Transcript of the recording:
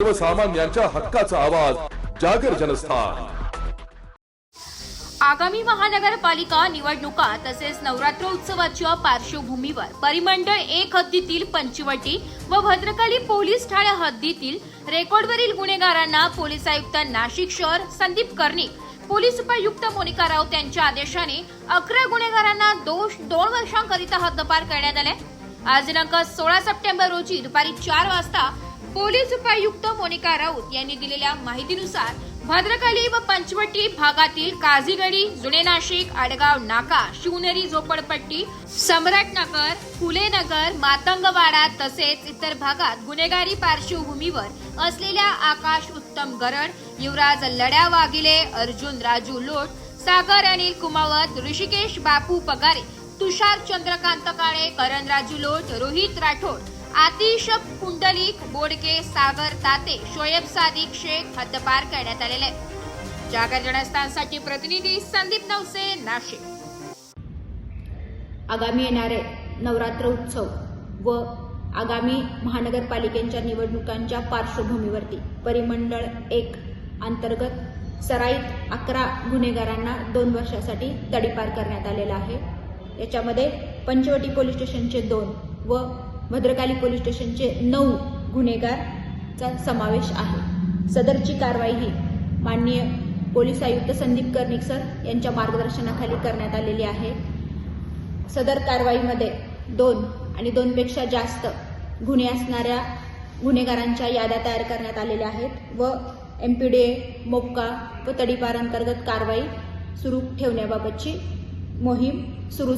सर्वसामान्यांच्या हक्काचा आवाज जागर जनस्थान। आगामी महानगरपालिका निवडणुका तसेच नवरात्रोत्सवाच्या पार्श्वभूमीवर परिमंडळ 1 हद्दीतील पंचवटी व भद्रकाली पोलीस ठाणे हद्दीतील रेकॉर्डवरील गुन्हेगारांना पोलीस आयुक्त नाशिक शहर संदीप कर्णिक, पोलीस उपायुक्त मोनिका राऊत यांच्या आदेशाने 11 गुन्हेगारांना 2 वर्षांकरिता हद्दपार करण्यात आले। आज दिनांक 16 सप्टेंबर रोजी दुपारी 4 वाजता पोलीस उपायुक्त मोनिका राऊत यांनी दिलेल्या माहितीनुसार भद्रकाली व पंचवटी भागातील काझीगडी, जुने नाशिक, आडगाव नाका, शिवनेरी झोपडपट्टी, सम्राटनगर, फुलेनगर, मातंगवाडा तसेच इतर भागात गुन्हेगारी पार्श्वभूमीवर असलेल्या आकाश उत्तम गरड, युवराज लड्या वागिले, अर्जुन राजू लोट, सागर अनिल कुमावत, ऋषिकेश बापू पगारे, तुषार चंद्रकांत काळे, करण राजू लोट, रोहित राठोड, आतिश कुंडलिक बोडके, सागर ताते, शोएब सादिक शेख हद्दपार करण्यात आलेले आहे। जागर जनस्थानसाठी प्रतिनिधी संदीप नवसे, नाशिक। आगामी येणारे नवरात्र उत्सव व आगामी महानगरपालिकेच्या निवडणुकांच्या पार्श्वभूमीवरती परिमंडळ 1 अंतर्गत सराईत 11 गुन्हेगारांना 2 वर्षासाठी तडीपार करण्यात आलेला आहे। याच्यामध्ये पंचवटी पोलीस स्टेशनचे 2 व भद्रकाली पोलीस स्टेशनचे 9 गुन्हेगारचा समावेश आहे। सदरची कारवाई ही माननीय पोलीस आयुक्त संदीप कर्णिक सर यांच्या मार्गदर्शनाखाली करण्यात आलेली आहे। सदर कारवाईमध्ये 2 आणि 2 पेक्षा जास्त गुन्हे असणाऱ्या गुन्हेगारांच्या याद्या तयार करण्यात आलेल्या आहेत व MPDA, मोक्का व तडीपार अंतर्गत कारवाई सुरू ठेवण्याबाबतची मोहीम सुरू झाली।